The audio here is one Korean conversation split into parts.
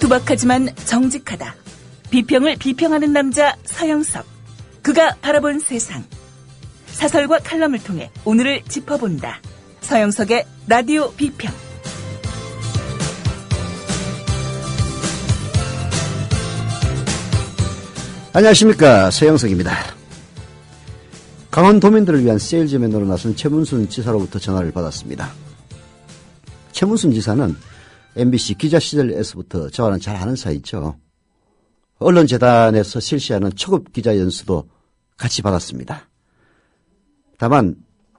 투박하지만 정직하다. 비평을 비평하는 남자 서영석. 그가 바라본 세상. 사설과 칼럼을 통해 오늘을 짚어본다. 서영석의 라디오 비평. 안녕하십니까, 서영석입니다. 강원도민들을 위한 세일즈맨으로 나선 최문순 지사로부터 전화를 받았습니다. 최문순 지사는 MBC 기자 시절에서부터 저와는 잘 아는 사이죠. 언론재단에서 실시하는 초급 기자 연수도 같이 받았습니다. 다만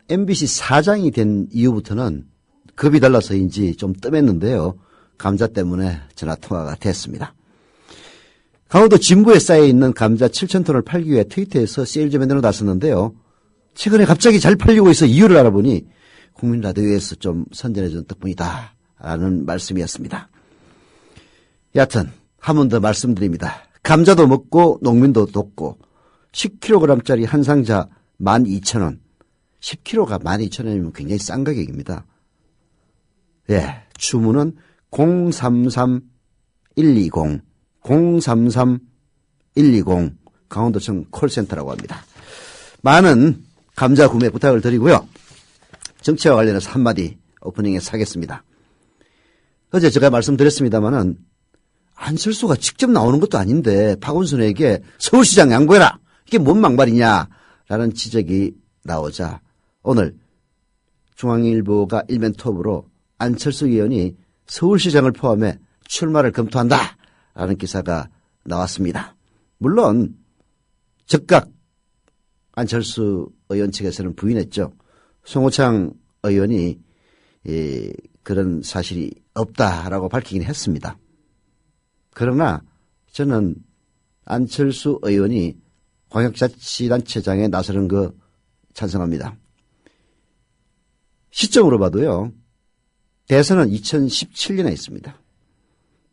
MBC 사장이 된 이후부터는 급이 달라서인지 좀 뜸했는데요. 감자 때문에 전화통화가 됐습니다. 강원도 진부에 쌓여있는 감자 7,000톤을 팔기 위해 트위터에서 세일즈맨으로 나섰는데요. 최근에 갑자기 잘 팔리고 있어 이유를 알아보니 국민라디오에서 좀 선전해준 덕분이다 라는 말씀이었습니다. 여하튼 한 번 더 말씀드립니다. 감자도 먹고 농민도 돕고 10kg짜리 한 상자 12,000원, 10kg가 12,000원이면 굉장히 싼 가격입니다. 예, 주문은 033-120 033-120 강원도청 콜센터라고 합니다. 많은 감자 구매 부탁을 드리고요. 정치와 관련해서 한마디 오프닝에 사겠습니다. 어제 제가 말씀드렸습니다마는 안철수가 직접 나오는 것도 아닌데 박원순에게 서울시장 양보해라. 이게 뭔 망발이냐라는 지적이 나오자 오늘 중앙일보가 일면 톱으로 안철수 의원이 서울시장을 포함해 출마를 검토한다라는 기사가 나왔습니다. 물론 즉각 안철수 의원 측에서는 부인했죠. 송호창 의원이 그런 사실이 없다라고 밝히긴 했습니다. 그러나 저는 안철수 의원이 광역자치단체장에 나서는 거 찬성합니다. 시점으로 봐도요. 대선은 2017년에 있습니다.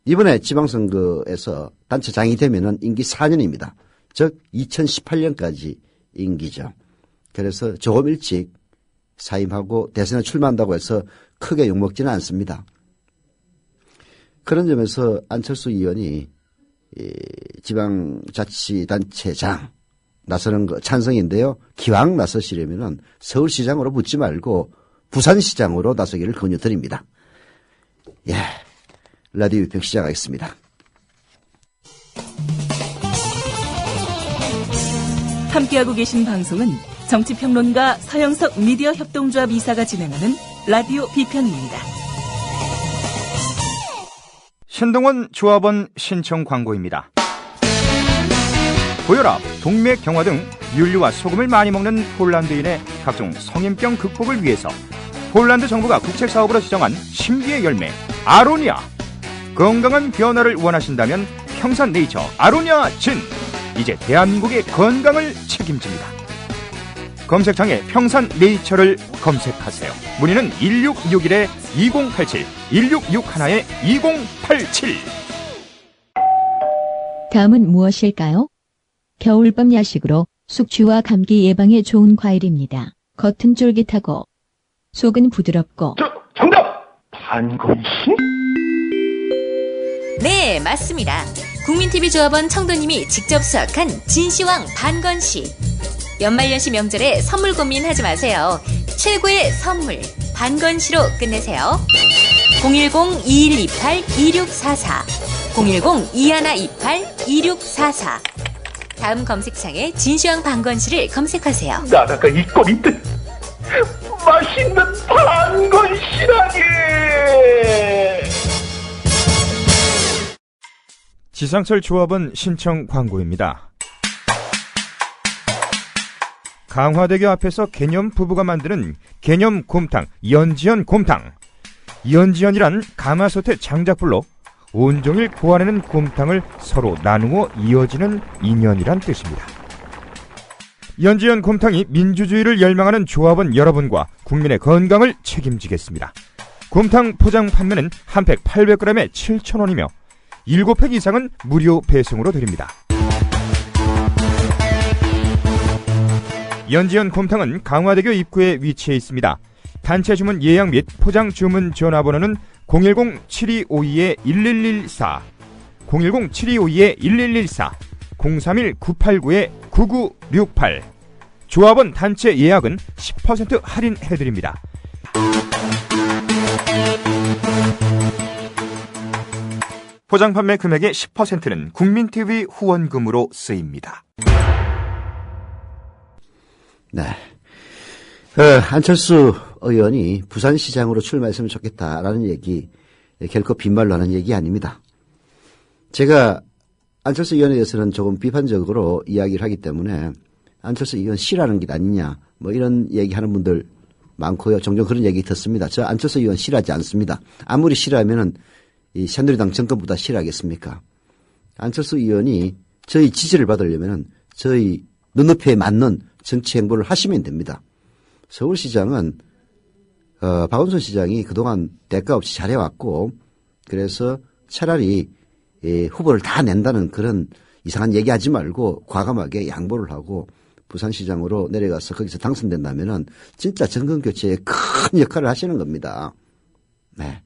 이번에 지방선거에서 단체장이 되면은 임기 4년입니다. 즉 2018년까지 임기죠. 그래서 조금 일찍 사임하고 대선에 출마한다고 해서 크게 욕먹지는 않습니다. 그런 점에서 안철수 의원이 지방자치단체장 나서는 거 찬성인데요. 기왕 나서시려면은 서울시장으로 붙지 말고 부산시장으로 나서기를 권유드립니다. 예, 라디오 비평 시작하겠습니다. 함께하고 계신 방송은 정치평론가 서영석 미디어 협동조합 이사가 진행하는 라디오 비평입니다. 신동원 조합원 신청 광고입니다. 고혈압, 동맥 경화 등 윤리와 소금을 많이 먹는 폴란드인의 각종 성인병 극복을 위해서 폴란드 정부가 국책사업으로 지정한 신비의 열매 아로니아. 건강한 변화를 원하신다면 평산네이처 아로니아 진. 이제 대한민국의 건강을 책임집니다. 검색창에 평산네이처를 검색하세요. 문의는 1661-2087 1661-2087. 다음은 무엇일까요? 겨울밤 야식으로 숙취와 감기 예방에 좋은 과일입니다. 겉은 쫄깃하고 속은 부드럽고. 정답! 반건씨? 네, 맞습니다. 국민TV 조합원 청도님이 직접 수확한 진시황 반건씨. 연말연시 명절에 선물 고민하지 마세요. 최고의 선물 반건씨로 끝내세요. 010-2128-2644 010-2128-2644. 다음 검색창에 진시황 반건씨를 검색하세요. 나라가 있건 있듯 맛있는 반건씨라니. 지상철 조합원 신청 광고입니다. 강화대교 앞에서 개념 부부가 만드는 개념 곰탕 연지연 곰탕. 연지연이란 가마솥의 장작불로 온종일 구워내는 곰탕을 서로 나누어 이어지는 인연이란 뜻입니다. 연지연 곰탕이 민주주의를 열망하는 조합원 여러분과 국민의 건강을 책임지겠습니다. 곰탕 포장 판매는 한 팩 800g에 7,000원이며 7팩 이상은 무료 배송으로 드립니다. 연지연 곰탕은 강화대교 입구에 위치해 있습니다. 단체 주문 예약 및 포장 주문 전화번호는 010-7252-1114 010-7252-1114, 031-989-9968. 조합원 단체 예약은 10% 할인해드립니다. 포장 판매 금액의 10%는 국민TV 후원금으로 쓰입니다. 네. 안철수 의원이 부산시장으로 출마했으면 좋겠다라는 얘기, 결코 빈말로 하는 얘기 아닙니다. 제가 안철수 의원에 대해서는 조금 비판적으로 이야기를 하기 때문에 안철수 의원 싫어하는 게 아니냐, 뭐 이런 얘기하는 분들 많고요. 종종 그런 얘기 듣습니다. 저 안철수 의원 싫어하지 않습니다. 아무리 싫어하면은 이 새누리당 정권보다 싫어하겠습니까? 안철수 의원이 저희 지지를 받으려면은 저희 눈높이에 맞는 정치 행보를 하시면 됩니다. 서울시장은 박원순 시장이 그동안 대가 없이 잘해왔고, 그래서 차라리 후보를 다 낸다는 그런 이상한 얘기하지 말고 과감하게 양보를 하고 부산시장으로 내려가서 거기서 당선된다면은 진짜 정권교체에 큰 역할을 하시는 겁니다. 네.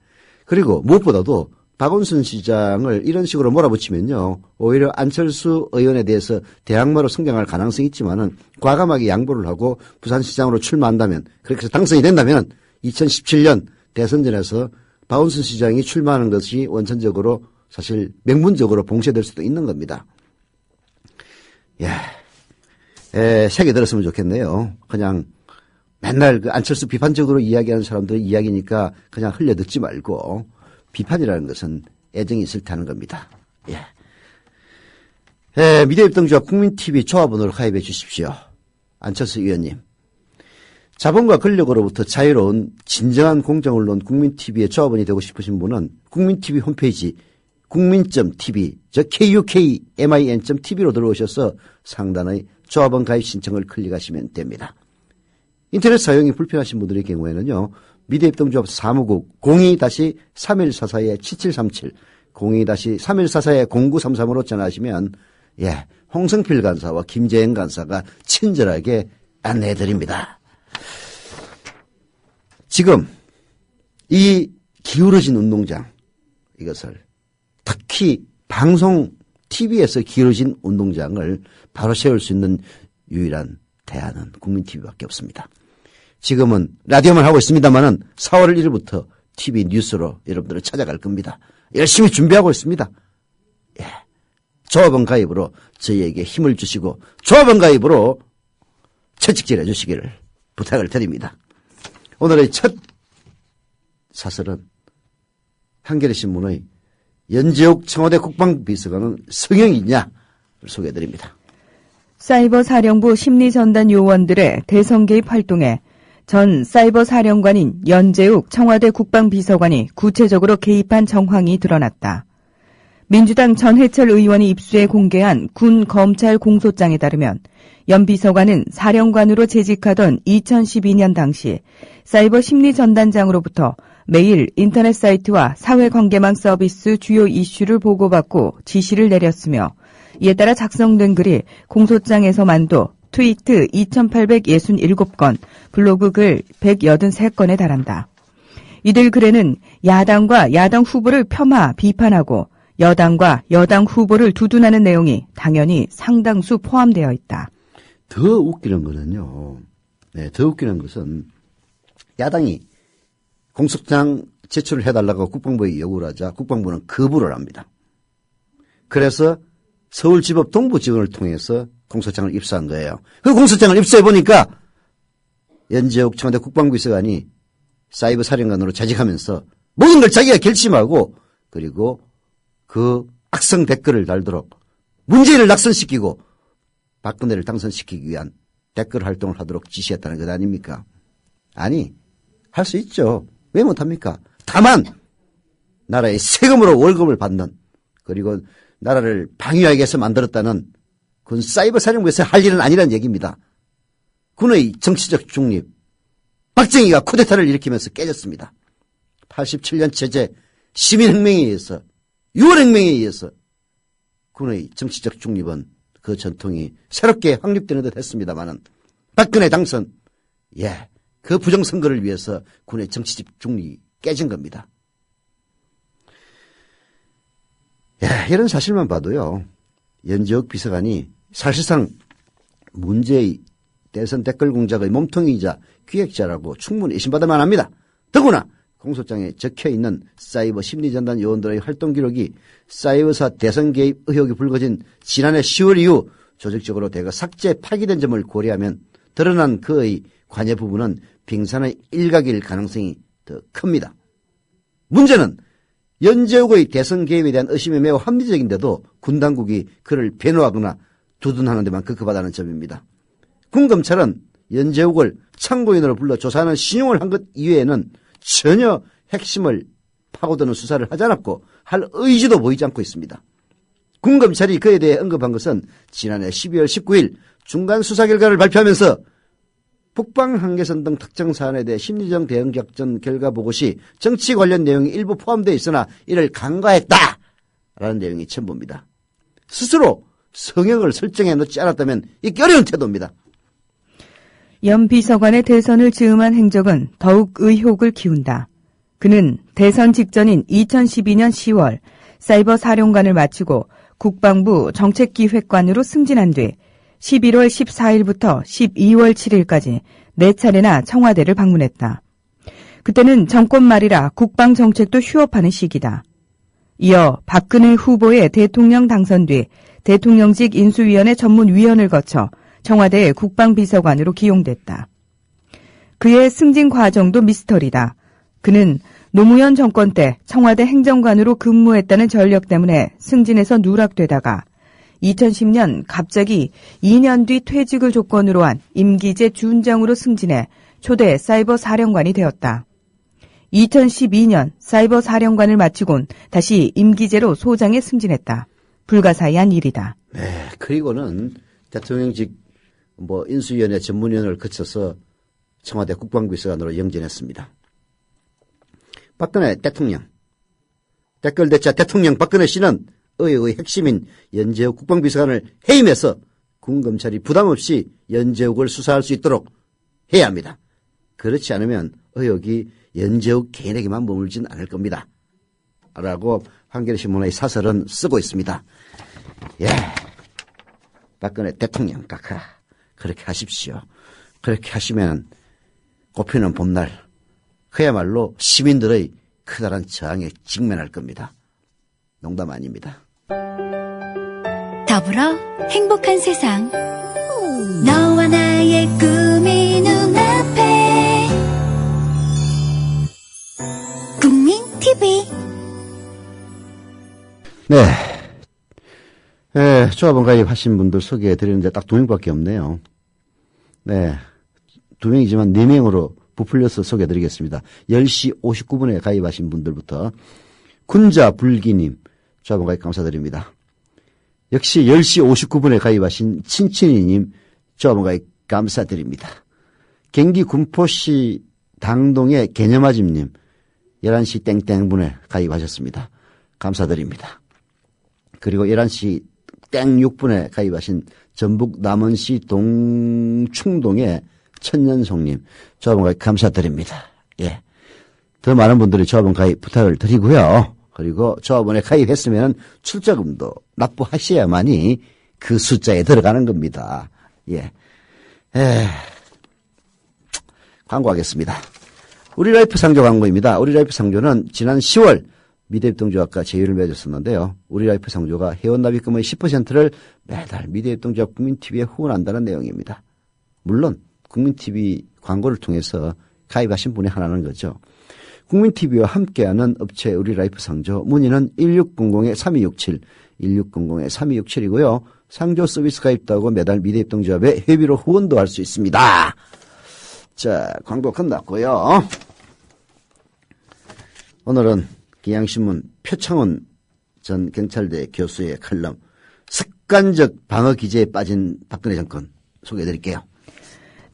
그리고 무엇보다도 박원순 시장을 이런 식으로 몰아붙이면요, 오히려 안철수 의원에 대해서 대항마로 성장할 가능성이 있지만은 과감하게 양보를 하고 부산시장으로 출마한다면, 그렇게 해서 당선이 된다면 2017년 대선전에서 박원순 시장이 출마하는 것이 원천적으로 사실 명분적으로 봉쇄될 수도 있는 겁니다. 색이 들었으면 좋겠네요. 그냥 맨날 그 안철수 비판적으로 이야기하는 사람들의 이야기니까 그냥 흘려 듣지 말고, 비판이라는 것은 애정이 있을 때 하는 겁니다. 미래협동조합 국민TV 조합원으로 가입해 주십시오. 안철수 의원님. 자본과 권력으로부터 자유로운 진정한 공정언론 국민TV의 조합원이 되고 싶으신 분은 국민TV 홈페이지 국민.tv, KUKMIN.tv로 들어오셔서 상단의 조합원 가입 신청을 클릭하시면 됩니다. 인터넷 사용이 불편하신 분들의 경우에는요, 미래협동조합 사무국 02-3144-7737, 02-3144-0933으로 전화하시면 홍성필 간사와 김재현 간사가 친절하게 안내해드립니다. 지금 이 기울어진 운동장, 이것을 특히 방송 TV에서 기울어진 운동장을 바로 세울 수 있는 유일한 대안은 국민TV밖에 없습니다. 지금은 라디오만 하고 있습니다만은 4월 1일부터 TV 뉴스로 여러분들을 찾아갈 겁니다. 열심히 준비하고 있습니다. 조합원 가입으로 저희에게 힘을 주시고 조합원 가입으로 채찍질 해주시기를 부탁을 드립니다. 오늘의 첫 사설은 한겨레신문의 연재욱 청와대 국방비서관은 성형이냐를 소개해드립니다. 사이버 사령부 심리전단 요원들의 대선 개입 활동에 전 사이버 사령관인 연재욱 청와대 국방비서관이 구체적으로 개입한 정황이 드러났다. 민주당 전해철 의원이 입수해 공개한 군 검찰 공소장에 따르면 연 비서관은 사령관으로 재직하던 2012년 당시 사이버 심리전단장으로부터 매일 인터넷 사이트와 사회관계망 서비스 주요 이슈를 보고받고 지시를 내렸으며, 이에 따라 작성된 글이 공소장에서만도 트위트 2867건, 블로그 글 183건에 달한다. 이들 글에는 야당과 야당 후보를 폄하, 비판하고 여당과 여당 후보를 두둔하는 내용이 당연히 상당수 포함되어 있다. 더 웃기는 거는요. 더 웃기는 것은 야당이 공소장 제출을 해달라고 국방부에 요구를 하자 국방부는 거부를 합니다. 그래서 서울지법 동부지검을 통해서 공소장을 입수한 거예요. 그 공소장을 입수해 보니까 연재욱 청와대 국방비서관이 사이버 사령관으로 재직하면서 모든 걸 자기가 결심하고, 그리고 그 악성 댓글을 달도록 문재인을 낙선시키고 박근혜를 당선시키기 위한 댓글 활동을 하도록 지시했다는 것 아닙니까? 아니, 할 수 있죠. 왜 못합니까? 다만 나라의 세금으로 월급을 받는, 그리고 나라를 방위하기 위해서 만들었다는 군 사이버 사령부에서 할 일은 아니라는 얘기입니다. 군의 정치적 중립, 박정희가 쿠데타를 일으키면서 깨졌습니다. 87년 체제 시민혁명에 의해서, 6월혁명에 의해서 군의 정치적 중립은 그 전통이 새롭게 확립되는 듯 했습니다마는 박근혜 당선, 그 부정선거를 위해서 군의 정치적 중립이 깨진 겁니다. 이런 사실만 봐도요. 연재욱 비서관이 사실상 문제의 대선 댓글 공작의 몸통이자 기획자라고 충분히 의심받을 만합니다. 더구나 공소장에 적혀있는 사이버 심리전단 요원들의 활동 기록이 사이버사 대선 개입 의혹이 불거진 지난해 10월 이후 조직적으로 대거 삭제 파기된 점을 고려하면 드러난 그의 관여 부분은 빙산의 일각일 가능성이 더 큽니다. 문제는 연재욱의 대선 개입에 대한 의심이 매우 합리적인데도 군 당국이 그를 변호하거나 두둔하는 데만 급급하다는 점입니다. 군 검찰은 연재욱을 참고인으로 불러 조사하는 신용을 한 것 이외에는 전혀 핵심을 파고드는 수사를 하지 않았고 할 의지도 보이지 않고 있습니다. 군 검찰이 그에 대해 언급한 것은 지난해 12월 19일 중간 수사 결과를 발표하면서 북방 한계선 등 특정 사안에 대해 심리적 대응 작전 결과 보고 시 정치 관련 내용이 일부 포함되어 있으나 이를 간과했다라는 내용이 첨부입니다. 스스로 성역을 설정해 놓지 않았다면 잊기 어려운 태도입니다. 연 비서관의 대선을 즈음한 행적은 더욱 의혹을 키운다. 그는 대선 직전인 2012년 10월 사이버 사령관을 마치고 국방부 정책기획관으로 승진한 뒤 11월 14일부터 12월 7일까지 4차례나 청와대를 방문했다. 그때는 정권 말이라 국방정책도 휴업하는 시기다. 이어 박근혜 후보의 대통령 당선 뒤 대통령직 인수위원회 전문위원을 거쳐 청와대 국방비서관으로 기용됐다. 그의 승진 과정도 미스터리다. 그는 노무현 정권 때 청와대 행정관으로 근무했다는 전력 때문에 승진해서 누락되다가 2010년 갑자기 2년 뒤 퇴직을 조건으로 한 임기제 준장으로 승진해 초대 사이버 사령관이 되었다. 2012년 사이버 사령관을 마치곤 다시 임기제로 소장에 승진했다. 불가사의한 일이다. 네, 그리고는 대통령직 인수위원회 전문위원을 거쳐서 청와대 국방비서관으로 영전했습니다. 박근혜 대통령, 댓글대차 대통령 박근혜 씨는 의혹의 핵심인 연재욱 국방비서관을 해임해서 군검찰이 부담없이 연재욱을 수사할 수 있도록 해야 합니다. 그렇지 않으면 의혹이 연재욱 개인에게만 머물진 않을 겁니다. 라고 한겨레신문의 사설은 쓰고 있습니다. 예, 박근혜 대통령 각하 그렇게 하십시오. 그렇게 하시면 꽃피는 봄날 그야말로 시민들의 커다란 저항에 직면할 겁니다. 농담 아닙니다. 더불어 행복한 세상 너와 나의 꿈이 눈앞에 국민TV 네, 조합원 가입하신 분들 소개해드리는데 딱 2명밖에 없네요. 네, 2명이지만 4명으로 부풀려서 소개해드리겠습니다. 10시 59분에 가입하신 분들부터 군자불기님 조합원 가입 감사드립니다. 역시 10시 59분에 가입하신 친친이님 조합원 가입 감사드립니다. 경기 군포시 당동의 개념아집님 11시 땡땡분에 가입하셨습니다. 감사드립니다. 그리고 11시 땡 6분에 가입하신 전북 남원시 동충동의 천년송님 조합원 가입 감사드립니다. 예, 더 많은 분들이 조합원 가입 부탁을 드리고요. 그리고 조합원에 가입했으면 출자금도 납부하셔야만이 그 숫자에 들어가는 겁니다. 예, 광고하겠습니다. 우리라이프 상조 광고입니다. 우리라이프 상조는 지난 10월 미래협동조합과 제휴를 맺었었는데요. 우리라이프 상조가 회원납입금의 10%를 매달 미래협동조합 국민TV에 후원한다는 내용입니다. 물론 국민TV 광고를 통해서 가입하신 분이 하나는 거죠. 국민TV와 함께하는 업체 우리라이프 상조 문의는 1600-3267, 1600-3267이고요. 상조 서비스 가입도 하고 매달 미래협동조합에 회비로 후원도 할 수 있습니다. 자, 광고 끝났고요. 오늘은 기양신문 표창원 전 경찰대 교수의 칼럼 습관적 방어 기제에 빠진 박근혜 정권 소개해드릴게요.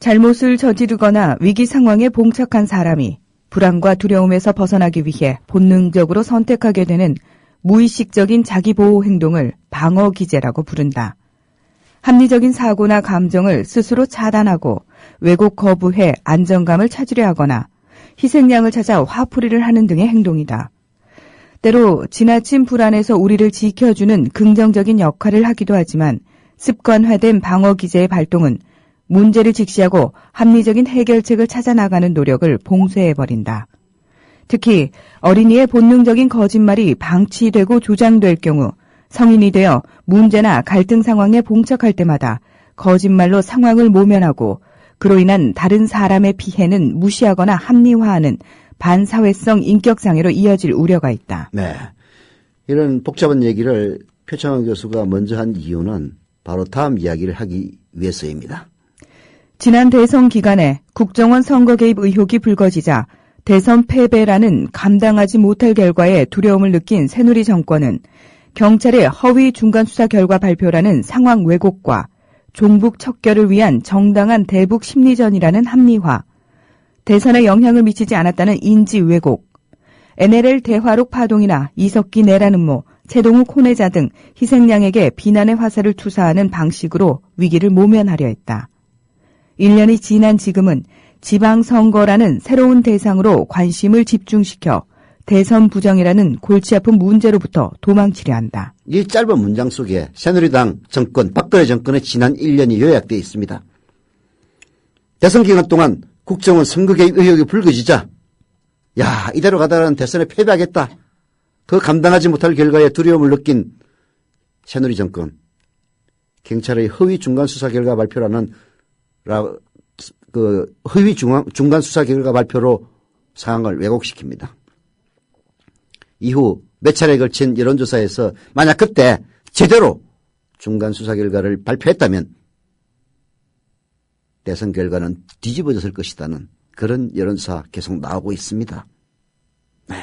잘못을 저지르거나 위기 상황에 봉착한 사람이 불안과 두려움에서 벗어나기 위해 본능적으로 선택하게 되는 무의식적인 자기보호 행동을 방어 기제라고 부른다. 합리적인 사고나 감정을 스스로 차단하고 왜곡 거부해 안정감을 찾으려 하거나 희생양을 찾아 화풀이를 하는 등의 행동이다. 때로 지나친 불안에서 우리를 지켜주는 긍정적인 역할을 하기도 하지만 습관화된 방어 기제의 발동은 문제를 직시하고 합리적인 해결책을 찾아 나가는 노력을 봉쇄해버린다. 특히 어린이의 본능적인 거짓말이 방치되고 조장될 경우 성인이 되어 문제나 갈등 상황에 봉착할 때마다 거짓말로 상황을 모면하고 그로 인한 다른 사람의 피해는 무시하거나 합리화하는 반사회성 인격장애로 이어질 우려가 있다. 네. 이런 복잡한 얘기를 표창원 교수가 먼저 한 이유는 바로 다음 이야기를 하기 위해서입니다. 지난 대선 기간에 국정원 선거 개입 의혹이 불거지자 대선 패배라는 감당하지 못할 결과에 두려움을 느낀 새누리 정권은 경찰의 허위 중간 수사 결과 발표라는 상황 왜곡과 종북 척결을 위한 정당한 대북 심리전이라는 합리화, 대선에 영향을 미치지 않았다는 인지 왜곡, NLL 대화록 파동이나 이석기 내란 음모, 최동욱 혼외자 등 희생양에게 비난의 화살을 투사하는 방식으로 위기를 모면하려 했다. 1년이 지난 지금은 지방선거라는 새로운 대상으로 관심을 집중시켜 대선 부정이라는 골치 아픈 문제로부터 도망치려 한다. 이 짧은 문장 속에 새누리당 정권, 박근혜 정권의 지난 1년이 요약되어 있습니다. 대선 기간 동안 국정원 선거 개입 의혹이 불거지자 야, 이대로 가다가는 대선에 패배하겠다. 그 감당하지 못할 결과에 두려움을 느낀 새누리 정권, 경찰의 허위 중간 수사 결과 발표라는 허위 중간 수사 결과 발표로 상황을 왜곡시킵니다. 이후 몇 차례에 걸친 여론조사에서 만약 그때 제대로 중간 수사 결과를 발표했다면 대선 결과는 뒤집어졌을 것이라는 그런 여론조사 계속 나오고 있습니다. 네.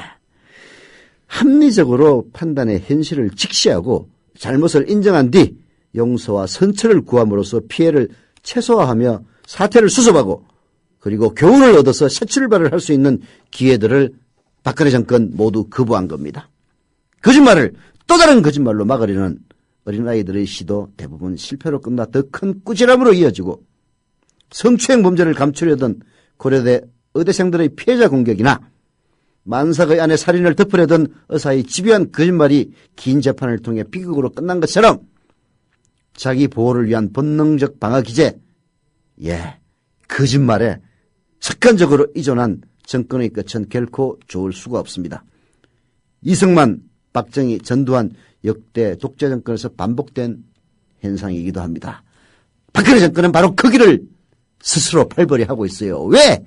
합리적으로 판단의 현실을 직시하고 잘못을 인정한 뒤 용서와 선처를 구함으로써 피해를 최소화하며 사태를 수습하고 그리고 교훈을 얻어서 새 출발을 할 수 있는 기회들을 박근혜 정권 모두 거부한 겁니다. 거짓말을 또 다른 거짓말로 막으려는 어린아이들의 시도 대부분 실패로 끝나 더 큰 꾸지람으로 이어지고 성추행 범죄를 감추려던 고려대 의대생들의 피해자 공격이나 만삭의 아내 살인을 덮으려던 의사의 집요한 거짓말이 긴 재판을 통해 비극으로 끝난 것처럼 자기 보호를 위한 본능적 방어 기제, 거짓말에 습관적으로 의존한 정권의 끝은 결코 좋을 수가 없습니다. 이승만, 박정희, 전두환 역대 독재 정권에서 반복된 현상이기도 합니다. 박근혜 정권은 바로 그 길을 스스로 팔벌이 하고 있어요. 왜?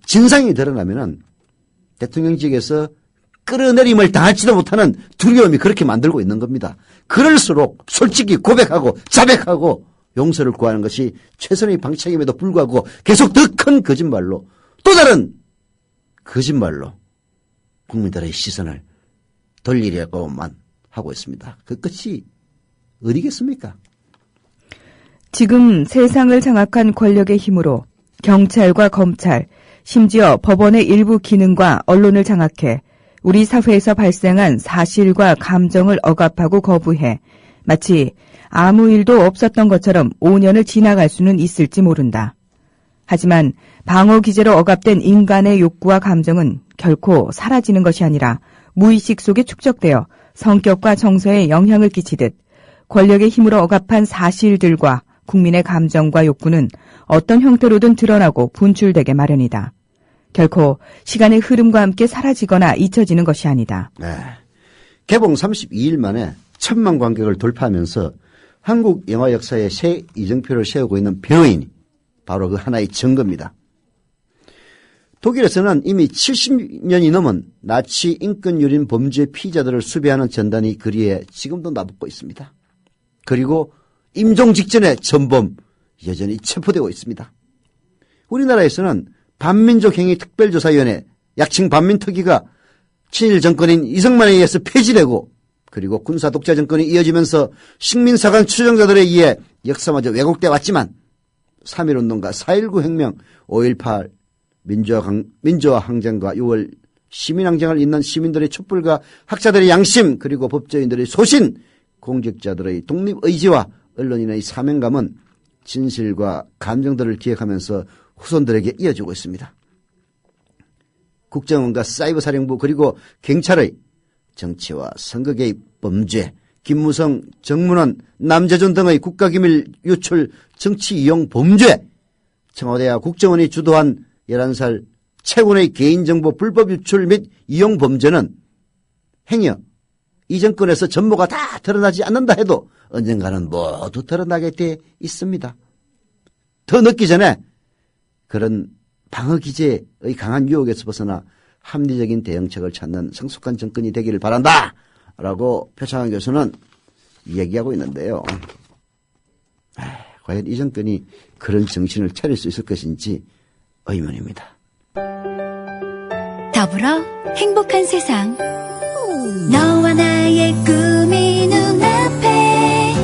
진상이 드러나면은 대통령직에서 끌어내림을 당할지도 못하는 두려움이 그렇게 만들고 있는 겁니다. 그럴수록 솔직히 고백하고 자백하고 용서를 구하는 것이 최선의 방책임에도 불구하고 계속 더 큰 거짓말로 또 다른 거짓말로 국민들의 시선을 돌리려고만 하고 있습니다. 그 끝이 어디겠습니까? 지금 세상을 장악한 권력의 힘으로 경찰과 검찰, 심지어 법원의 일부 기능과 언론을 장악해 우리 사회에서 발생한 사실과 감정을 억압하고 거부해 마치 아무 일도 없었던 것처럼 5년을 지나갈 수는 있을지 모른다. 하지만 방어 기제로 억압된 인간의 욕구와 감정은 결코 사라지는 것이 아니라 무의식 속에 축적되어 성격과 정서에 영향을 끼치듯 권력의 힘으로 억압한 사실들과 국민의 감정과 욕구는 어떤 형태로든 드러나고 분출되게 마련이다. 결코 시간의 흐름과 함께 사라지거나 잊혀지는 것이 아니다. 네. 개봉 32일 만에 1000만 관객을 돌파하면서 한국 영화 역사에 새 이정표를 세우고 있는 변호인이 바로 그 하나의 증거입니다. 독일에서는 이미 70년이 넘은 나치 인권유린 범죄 피의자들을 수배하는 전단이 거리에 지금도 나붙고 있습니다. 그리고 임종 직전에 전범 여전히 체포되고 있습니다. 우리나라에서는 반민족행위특별조사위원회 약칭 반민특위가 친일 정권인 이승만에 의해서 폐지되고 그리고 군사 독재 정권이 이어지면서 식민사관 추종자들에 의해 역사마저 왜곡돼 왔지만 3.1운동과 4.19 혁명, 5.18 민주화 항쟁과 6월 시민항쟁을 잇는 시민들의 촛불과 학자들의 양심 그리고 법조인들의 소신, 공직자들의 독립의지와 언론인의 사명감은 진실과 감정들을 기억하면서 후손들에게 이어지고 있습니다. 국정원과 사이버사령부 그리고 경찰의 정치와 선거 개입 범죄, 김무성, 정문원, 남재준 등의 국가기밀 유출 정치 이용 범죄, 청와대와 국정원이 주도한 11살 최군의 개인정보 불법 유출 및 이용 범죄는 행여 이 정권에서 전모가 다 드러나지 않는다 해도 언젠가는 모두 드러나게 돼 있습니다. 더 늦기 전에 그런 방어 기제의 강한 유혹에서 벗어나 합리적인 대응책을 찾는 성숙한 정권이 되기를 바란다! 라고 표창원 교수는 얘기하고 있는데요. 과연 이 정권이 그런 정신을 차릴 수 있을 것인지 의문입니다. 더불어 행복한 세상. 너와 나의 꿈이 눈앞에.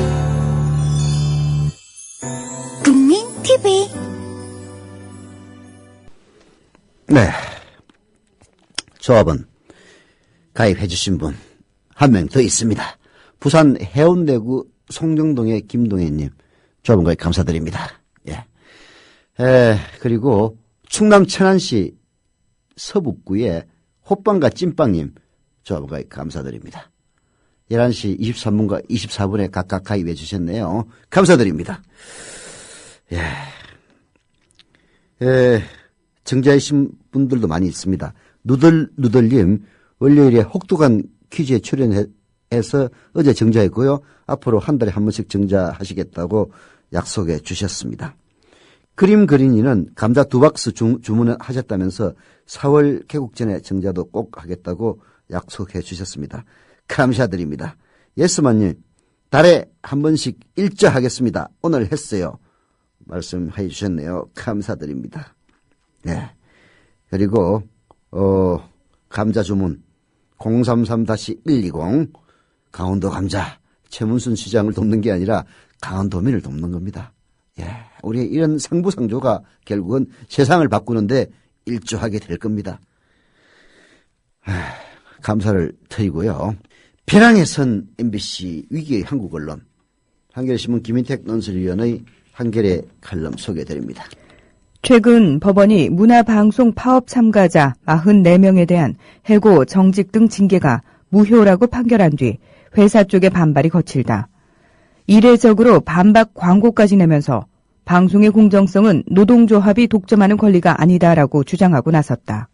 국민 TV. 네. 조합은 가입해 주신 분 한 명 더 있습니다. 부산 해운대구 송정동의 김동혜님, 조합원 가입 감사드립니다. 예. 그리고 충남 천안시 서북구의 호빵과 찐빵님, 조합원 가입 감사드립니다. 11시 23분과 24분에 각각 가입해 주셨네요. 감사드립니다. 예. 정자이신 분들도 많이 있습니다. 누들님, 월요일에 혹독한 퀴즈에 출연해서 어제 정자했고요. 앞으로 한 달에 한 번씩 정자하시겠다고 약속해 주셨습니다. 그림 그린이는 감자 2박스 주문하셨다면서 4월 개국 전에 정자도 꼭 하겠다고 약속해 주셨습니다. 감사드립니다. 예스만님, 달에 한 번씩 일자하겠습니다. 오늘 했어요. 말씀해 주셨네요. 감사드립니다. 네. 그리고 감자 주문 033-120 강원도 감자 최문순 시장을 돕는 게 아니라 강원도민을 돕는 겁니다. 예, 우리 이런 상부상조가 결국은 세상을 바꾸는데 일조하게 될 겁니다. 감사를 드리고요. 벼랑에 선 MBC 위기의 한국 언론, 한겨레신문 김인택 논설위원의 한겨레 칼럼 소개해드립니다. 최근 법원이 문화방송 파업 참가자 44명에 대한 해고, 정직 등 징계가 무효라고 판결한 뒤 회사 쪽의 반발이 거칠다. 이례적으로 반박 광고까지 내면서 방송의 공정성은 노동조합이 독점하는 권리가 아니다라고 주장하고 나섰다.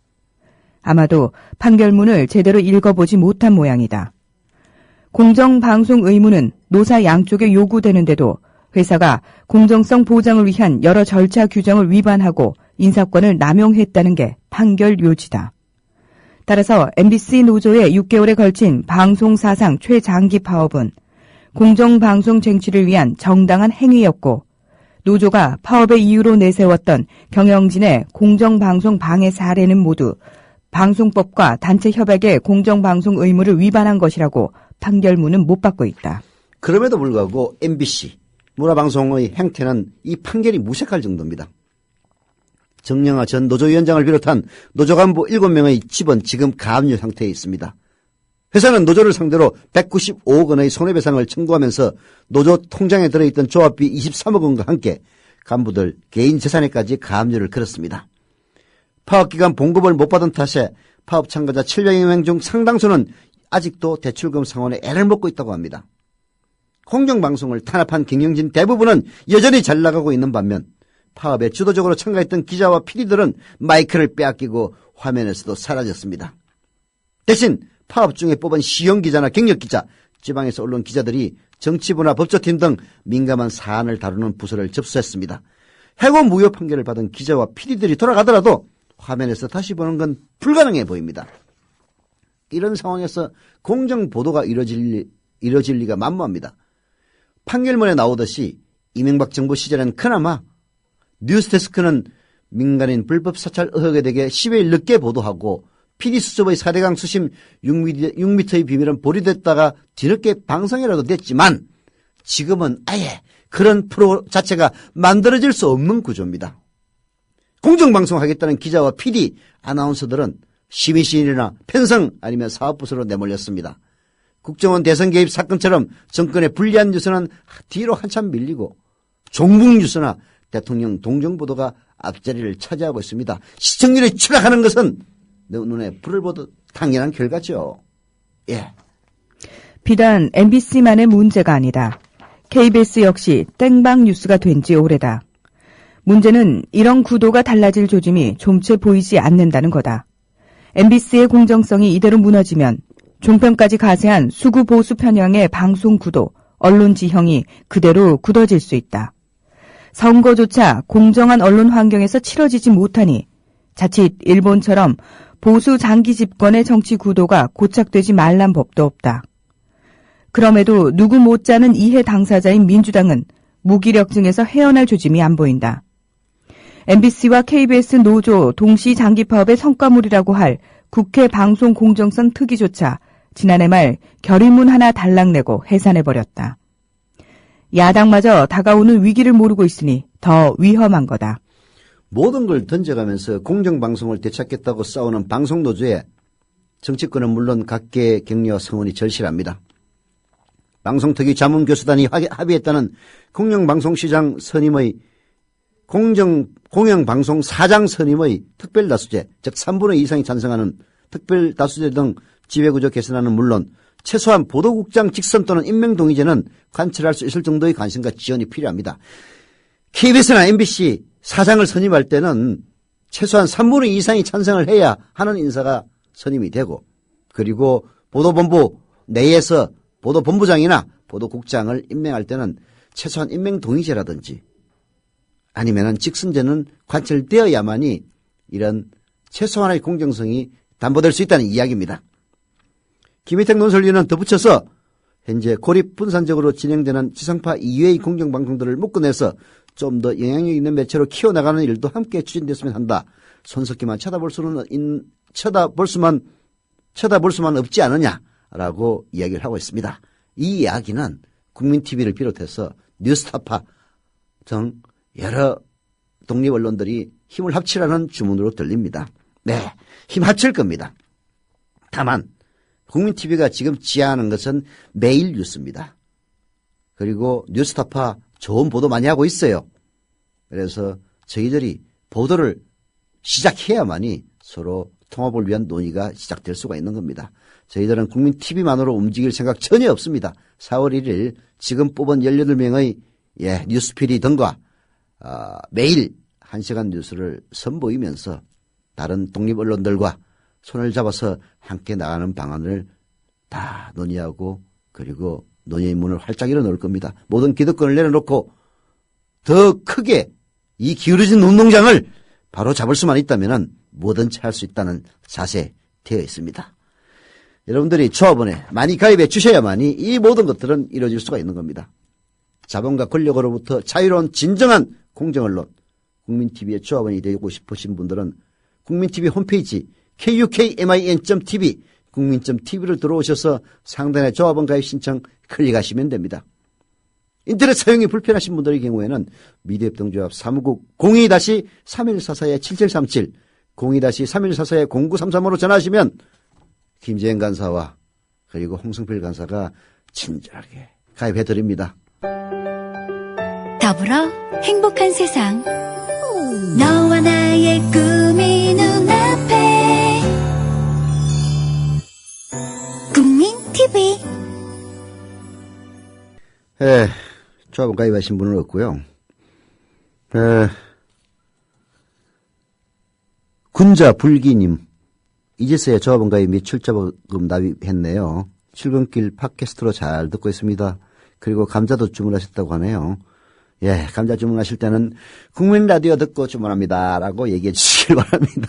아마도 판결문을 제대로 읽어보지 못한 모양이다. 공정방송 의무는 노사 양쪽에 요구되는데도 회사가 공정성 보장을 위한 여러 절차 규정을 위반하고 인사권을 남용했다는 게 판결 요지다. 따라서 MBC 노조의 6개월에 걸친 방송사상 최장기 파업은 공정방송 쟁취를 위한 정당한 행위였고, 노조가 파업의 이유로 내세웠던 경영진의 공정방송 방해 사례는 모두 방송법과 단체협약의 공정방송 의무를 위반한 것이라고 판결문은 못 받고 있다. 그럼에도 불구하고 MBC 문화방송의 행태는 이 판결이 무색할 정도입니다. 정영아 전 노조위원장을 비롯한 노조 간부 7명의 집은 지금 가압류 상태에 있습니다. 회사는 노조를 상대로 195억 원의 손해배상을 청구하면서 노조 통장에 들어있던 조합비 23억 원과 함께 간부들 개인 재산에까지 가압류를 걸었습니다. 파업기간 봉급을 못 받은 탓에 파업 참가자 700여 명 중 상당수는 아직도 대출금 상환에 애를 먹고 있다고 합니다. 공정방송을 탄압한 경영진 대부분은 여전히 잘 나가고 있는 반면 파업에 주도적으로 참가했던 기자와 PD들은 마이크를 빼앗기고 화면에서도 사라졌습니다. 대신 파업 중에 뽑은 시용기자나 경력기자, 지방에서 언론 기자들이 정치부나 법조팀 등 민감한 사안을 다루는 부서를 접수했습니다. 해고 무효 판결을 받은 기자와 PD들이 돌아가더라도 화면에서 다시 보는 건 불가능해 보입니다. 이런 상황에서 공정 보도가 이뤄질 리가 만무합니다. 판결문에 나오듯이 이명박 정부 시절엔 그나마 뉴스데스크는 민간인 불법 사찰 의혹에 대해 10일 늦게 보도하고 PD수첩의 4대강 수심 6m의 비밀은 보류됐다가 뒤늦게 방송이라도 됐지만 지금은 아예 그런 프로 자체가 만들어질 수 없는 구조입니다. 공정방송하겠다는 기자와 PD, 아나운서들은 시민시인이나 편성 아니면 사업부서로 내몰렸습니다. 국정원 대선 개입 사건처럼 정권의 불리한 뉴스는 뒤로 한참 밀리고 종북 뉴스나 대통령 동정보도가 앞자리를 차지하고 있습니다. 시청률이 추락하는 것은 내 눈에 불을 보듯 당연한 결과죠. 예. 비단 MBC만의 문제가 아니다. KBS 역시 땡방 뉴스가 된 지 오래다. 문제는 이런 구도가 달라질 조짐이 좀채 보이지 않는다는 거다. MBC의 공정성이 이대로 무너지면 종편까지 가세한 수구 보수 편향의 방송 구도, 언론 지형이 그대로 굳어질 수 있다. 선거조차 공정한 언론 환경에서 치러지지 못하니 자칫 일본처럼 보수 장기 집권의 정치 구도가 고착되지 말란 법도 없다. 그럼에도 누구 못지않은 이해 당사자인 민주당은 무기력증에서 헤어날 조짐이 안 보인다. MBC와 KBS 노조 동시 장기 파업의 성과물이라고 할 국회 방송 공정성 특위조차 지난해 말 결의문 하나 달랑내고 해산해버렸다. 야당마저 다가오는 위기를 모르고 있으니 더 위험한 거다. 모든 걸 던져가면서 공정방송을 되찾겠다고 싸우는 방송노조에 정치권은 물론 각계 격려와 성원이 절실합니다. 방송특위 자문교수단이 합의했다는 공영방송시장 선임의 공영방송 사장 선임의 특별다수제, 즉 3분의 2 이상이 찬성하는 특별다수제 등 지배구조 개선안은 물론 최소한 보도국장 직선 또는 임명동의제는 관철할 수 있을 정도의 관심과 지원이 필요합니다. KBS나 MBC 사장을 선임할 때는 최소한 3분의 2 이상이 찬성을 해야 하는 인사가 선임이 되고, 그리고 보도본부 내에서 보도본부장이나 보도국장을 임명할 때는 최소한 임명동의제라든지 아니면은 직선제는 관철되어야만이 이런 최소한의 공정성이 담보될 수 있다는 이야기입니다. 김희택 논설위원은 덧붙여서 현재 고립 분산적으로 진행되는 지상파 이외의 공정방송들을 묶어내서 좀 더 영향력 있는 매체로 키워나가는 일도 함께 추진됐으면 한다. 손석희만 쳐다볼 수만 없지 않느냐라고 이야기를 하고 있습니다. 이 이야기는 국민TV를 비롯해서 뉴스타파 등 여러 독립 언론들이 힘을 합치라는 주문으로 들립니다. 네, 힘 합칠 겁니다. 다만 국민TV가 지금 지향하는 것은 매일 뉴스입니다. 그리고 뉴스타파 좋은 보도 많이 하고 있어요. 그래서 저희들이 보도를 시작해야만이 서로 통합을 위한 논의가 시작될 수가 있는 겁니다. 저희들은 국민TV만으로 움직일 생각 전혀 없습니다. 4월 1일 지금 뽑은 18명의 뉴스피디 등과 매일 1시간 뉴스를 선보이면서 다른 독립 언론들과 손을 잡아서 함께 나가는 방안을 다 논의하고, 그리고 논의의 문을 활짝 열어놓을 겁니다. 모든 기득권을 내려놓고 더 크게 이 기울어진 운동장을 바로 잡을 수만 있다면 뭐든지 할 수 있다는 자세 되어 있습니다. 여러분들이 조합원에 많이 가입해 주셔야만이 이 모든 것들은 이루어질 수가 있는 겁니다. 자본과 권력으로부터 자유로운 진정한 공정언론, 국민TV의 조합원이 되고 싶으신 분들은 국민TV 홈페이지 KUKMIN.tv 국민.tv를 들어오셔서 상단에 조합원 가입 신청 클릭하시면 됩니다. 인터넷 사용이 불편하신 분들의 경우에는 미디어협동조합 사무국 02-3144-7737 02-3144-0933으로 전화하시면 김재현 간사와 그리고 홍성필 간사가 친절하게 가입해드립니다. 더불어 행복한 세상, 너와 나의 꿈이 눈앞에 국민TV. 조합원 가입하신 분은 없고요. 군자 불기님, 이제서야 조합원 가입 및 출자보금 납입했네요. 출근길 팟캐스트로 잘 듣고 있습니다. 그리고 감자도 주문하셨다고 하네요. 예, 감자 주문하실 때는 국민 라디오 듣고 주문합니다 라고 얘기해 주시길 바랍니다.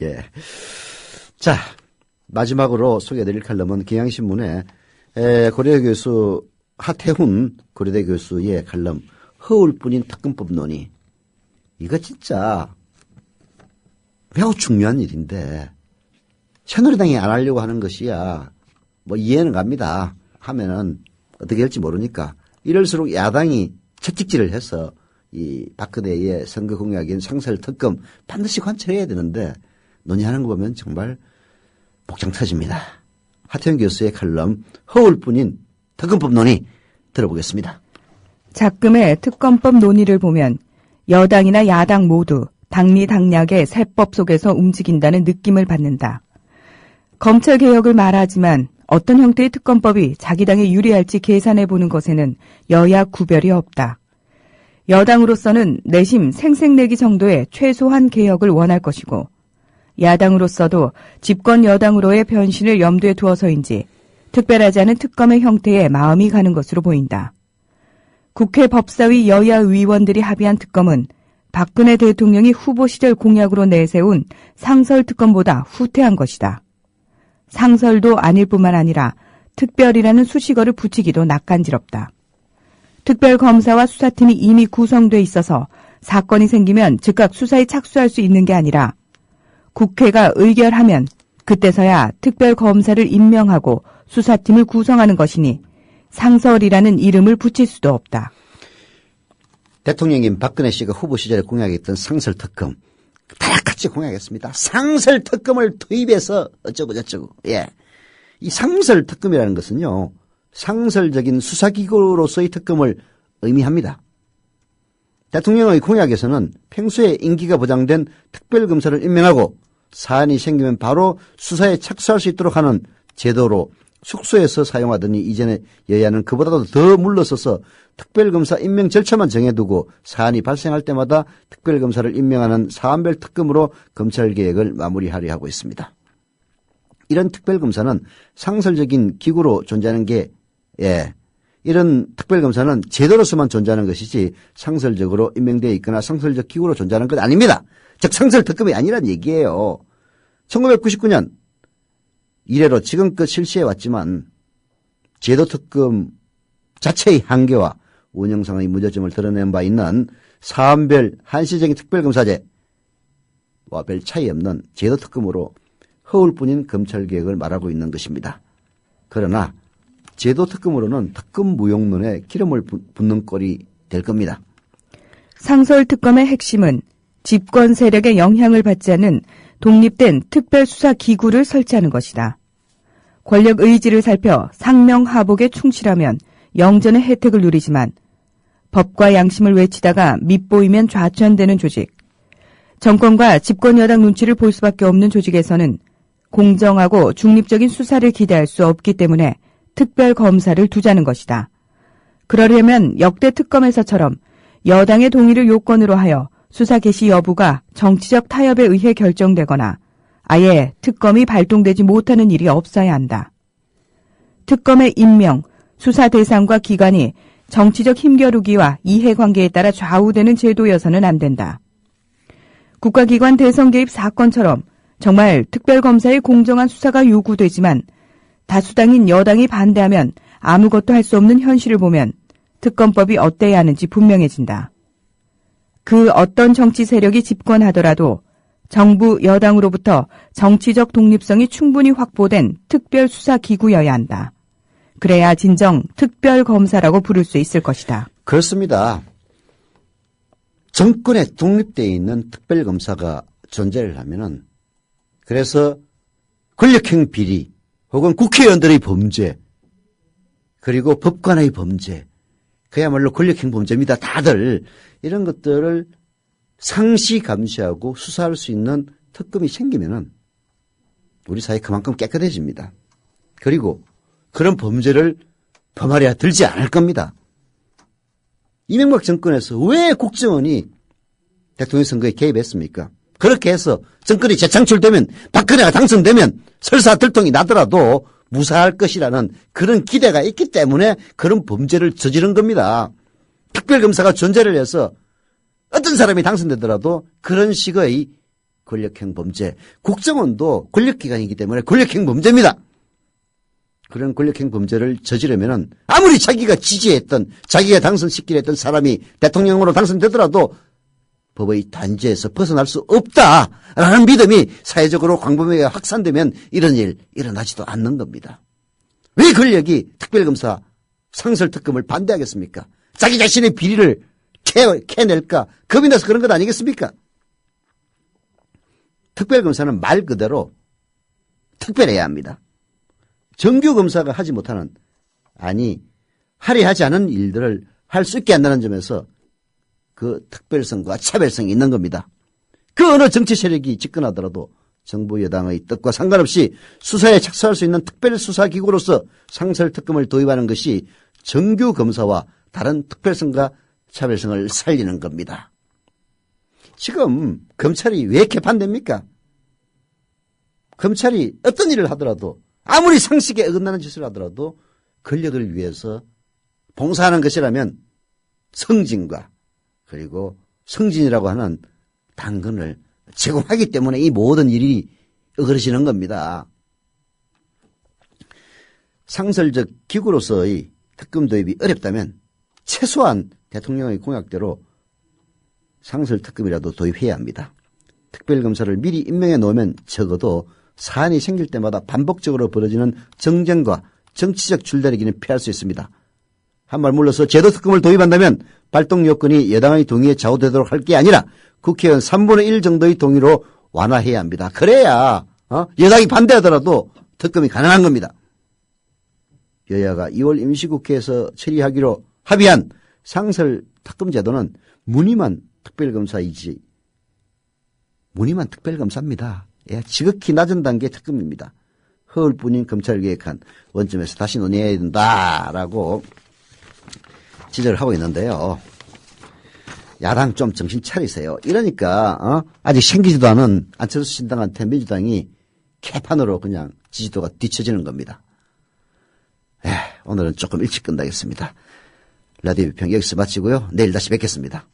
예. 자, 마지막으로 소개해드릴 칼럼은 경향신문의 고려대 교수 하태훈 고려대 교수의 칼럼 허울뿐인 특검법 논의. 이거 진짜 매우 중요한 일인데 새누리당이 안 하려고 하는 것이야 뭐 이해는 갑니다. 하면은 어떻게 할지 모르니까 이럴수록 야당이 채찍질을 해서 이 박근혜의 선거 공약인 상설 특검 반드시 관철해야 되는데 논의하는 거 보면 정말 복장 터집니다. 하태훈 교수의 칼럼 허울뿐인 특검법 논의 들어보겠습니다. 작금의 특검법 논의를 보면 여당이나 야당 모두 당리당략의 세법 속에서 움직인다는 느낌을 받는다. 검찰개혁을 말하지만 어떤 형태의 특검법이 자기 당에 유리할지 계산해보는 것에는 여야 구별이 없다. 여당으로서는 내심 생색내기 정도의 최소한 개혁을 원할 것이고 야당으로서도 집권 여당으로의 변신을 염두에 두어서인지 특별하지 않은 특검의 형태에 마음이 가는 것으로 보인다. 국회 법사위 여야 의원들이 합의한 특검은 박근혜 대통령이 후보 시절 공약으로 내세운 상설특검보다 후퇴한 것이다. 상설도 아닐 뿐만 아니라 특별이라는 수식어를 붙이기도 낯간지럽다. 특별검사와 수사팀이 이미 구성돼 있어서 사건이 생기면 즉각 수사에 착수할 수 있는 게 아니라 국회가 의결하면 그때서야 특별검사를 임명하고 수사팀을 구성하는 것이니 상설이라는 이름을 붙일 수도 없다. 대통령님 박근혜 씨가 후보 시절에 공약했던 상설특검 다 같이 공약했습니다. 상설특검을 투입해서 어쩌고 저쩌고. 예, 이 상설특검이라는 것은요, 상설적인 수사기구로서의 특검을 의미합니다. 대통령의 공약에서는 평소에 임기가 보장된 특별검사를 임명하고 사안이 생기면 바로 수사에 착수할 수 있도록 하는 제도로 숙소에서 사용하더니 이전에 여야는 그보다도 더 물러서서 특별검사 임명 절차만 정해두고 사안이 발생할 때마다 특별검사를 임명하는 사안별 특검으로 검찰개혁을 마무리하려 하고 있습니다. 이런 특별검사는 상설적인 기구로 존재하는 게 이런 특별검사는 제도로서만 존재하는 것이지 상설적으로 임명되어 있거나 상설적 기구로 존재하는 건 아닙니다. 즉 상설특검이 아니란 얘기예요. 1999년 이래로 지금껏 실시해왔지만 제도특검 자체의 한계와 운영상의 무저점을 드러낸 바 있는 사안별 한시적인 특별검사제와 별 차이 없는 제도특검으로 허울뿐인 검찰개혁을 말하고 있는 것입니다. 그러나 제도특검으로는 특검 무용론에 기름을 붓는 꼴이 될 겁니다. 상설특검의 핵심은 집권 세력의 영향을 받지 않는 독립된 특별수사기구를 설치하는 것이다. 권력 의지를 살펴 상명하복에 충실하면 영전의 혜택을 누리지만 법과 양심을 외치다가 밉보이면 좌천되는 조직, 정권과 집권 여당 눈치를 볼 수밖에 없는 조직에서는 공정하고 중립적인 수사를 기대할 수 없기 때문에 특별검사를 두자는 것이다. 그러려면 역대 특검에서처럼 여당의 동의를 요건으로 하여 수사 개시 여부가 정치적 타협에 의해 결정되거나 아예 특검이 발동되지 못하는 일이 없어야 한다. 특검의 임명, 수사 대상과 기관이 정치적 힘겨루기와 이해관계에 따라 좌우되는 제도여서는 안 된다. 국가기관 대선 개입 사건처럼 정말 특별검사의 공정한 수사가 요구되지만 다수당인 여당이 반대하면 아무것도 할 수 없는 현실을 보면 특검법이 어때야 하는지 분명해진다. 그 어떤 정치 세력이 집권하더라도 정부 여당으로부터 정치적 독립성이 충분히 확보된 특별수사기구여야 한다. 그래야 진정 특별검사라고 부를 수 있을 것이다. 그렇습니다. 정권에 독립되어 있는 특별검사가 존재를 하면은 그래서 권력형 비리 혹은 국회의원들의 범죄 그리고 법관의 범죄 그야말로 권력형 범죄입니다. 다들 이런 것들을 상시 감시하고 수사할 수 있는 특검이 생기면은 우리 사회 그만큼 깨끗해집니다. 그리고 그런 범죄를 범하려 들지 않을 겁니다. 이명박 정권에서 왜 국정원이 대통령 선거에 개입했습니까? 그렇게 해서 정권이 재창출되면 박근혜가 당선되면 설사 들통이 나더라도 무사할 것이라는 그런 기대가 있기 때문에 그런 범죄를 저지른 겁니다. 특별검사가 존재를 해서 어떤 사람이 당선되더라도 그런 식의 권력형 범죄, 국정원도 권력기관이기 때문에 권력형 범죄입니다. 그런 권력형 범죄를 저지르면은 아무리 자기가 지지했던, 자기가 당선시키려 했던 사람이 대통령으로 당선되더라도 법의 단죄에서 벗어날 수 없다라는 믿음이 사회적으로 광범위하게 확산되면 이런 일 일어나지도 않는 겁니다. 왜 권력이 특별검사 상설특검을 반대하겠습니까? 자기 자신의 비리를 캐낼까? 겁이 나서 그런 것 아니겠습니까? 특별검사는 말 그대로 특별해야 합니다. 정규검사가 하지 못하는, 하려 하지 않은 일들을 할 수 있게 한다는 점에서 그 특별성과 차별성이 있는 겁니다. 그 어느 정치 세력이 집권하더라도 정부 여당의 뜻과 상관없이 수사에 착수할 수 있는 특별수사기구로서 상설특검을 도입하는 것이 정규 검사와 다른 특별성과 차별성을 살리는 겁니다. 지금 검찰이 왜 개판됩니까? 검찰이 어떤 일을 하더라도 아무리 상식에 어긋나는 짓을 하더라도 권력을 위해서 봉사하는 것이라면 성진과 그리고 성진이라고 하는 당근을 제공하기 때문에 이 모든 일이 어그러지는 겁니다. 상설적 기구로서의 특검 도입이 어렵다면 최소한 대통령의 공약대로 상설특검이라도 도입해야 합니다. 특별검사를 미리 임명해 놓으면 적어도 사안이 생길 때마다 반복적으로 벌어지는 정쟁과 정치적 줄다리기는 피할 수 있습니다. 한 발 물러서 제도특검을 도입한다면 발동 요건이 여당의 동의에 좌우되도록 할 게 아니라 국회의원 3분의 1 정도의 동의로 완화해야 합니다. 그래야 여당이 반대하더라도 특검이 가능한 겁니다. 여야가 2월 임시국회에서 처리하기로 합의한 상설특검 제도는 무늬만 특별검사이지 무늬만 특별검사입니다. 예, 지극히 낮은 단계 특검입니다. 허울뿐인 검찰을 계획한 원점에서 다시 논의해야 된다라고 지적을 하고 있는데요. 야당 좀 정신 차리세요. 이러니까 아직 생기지도 않은 안철수 신당한테 민주당이 개판으로 그냥 지지도가 뒤처지는 겁니다. 오늘은 조금 일찍 끝나겠습니다. 라디오 비평 여기서 마치고요. 내일 다시 뵙겠습니다.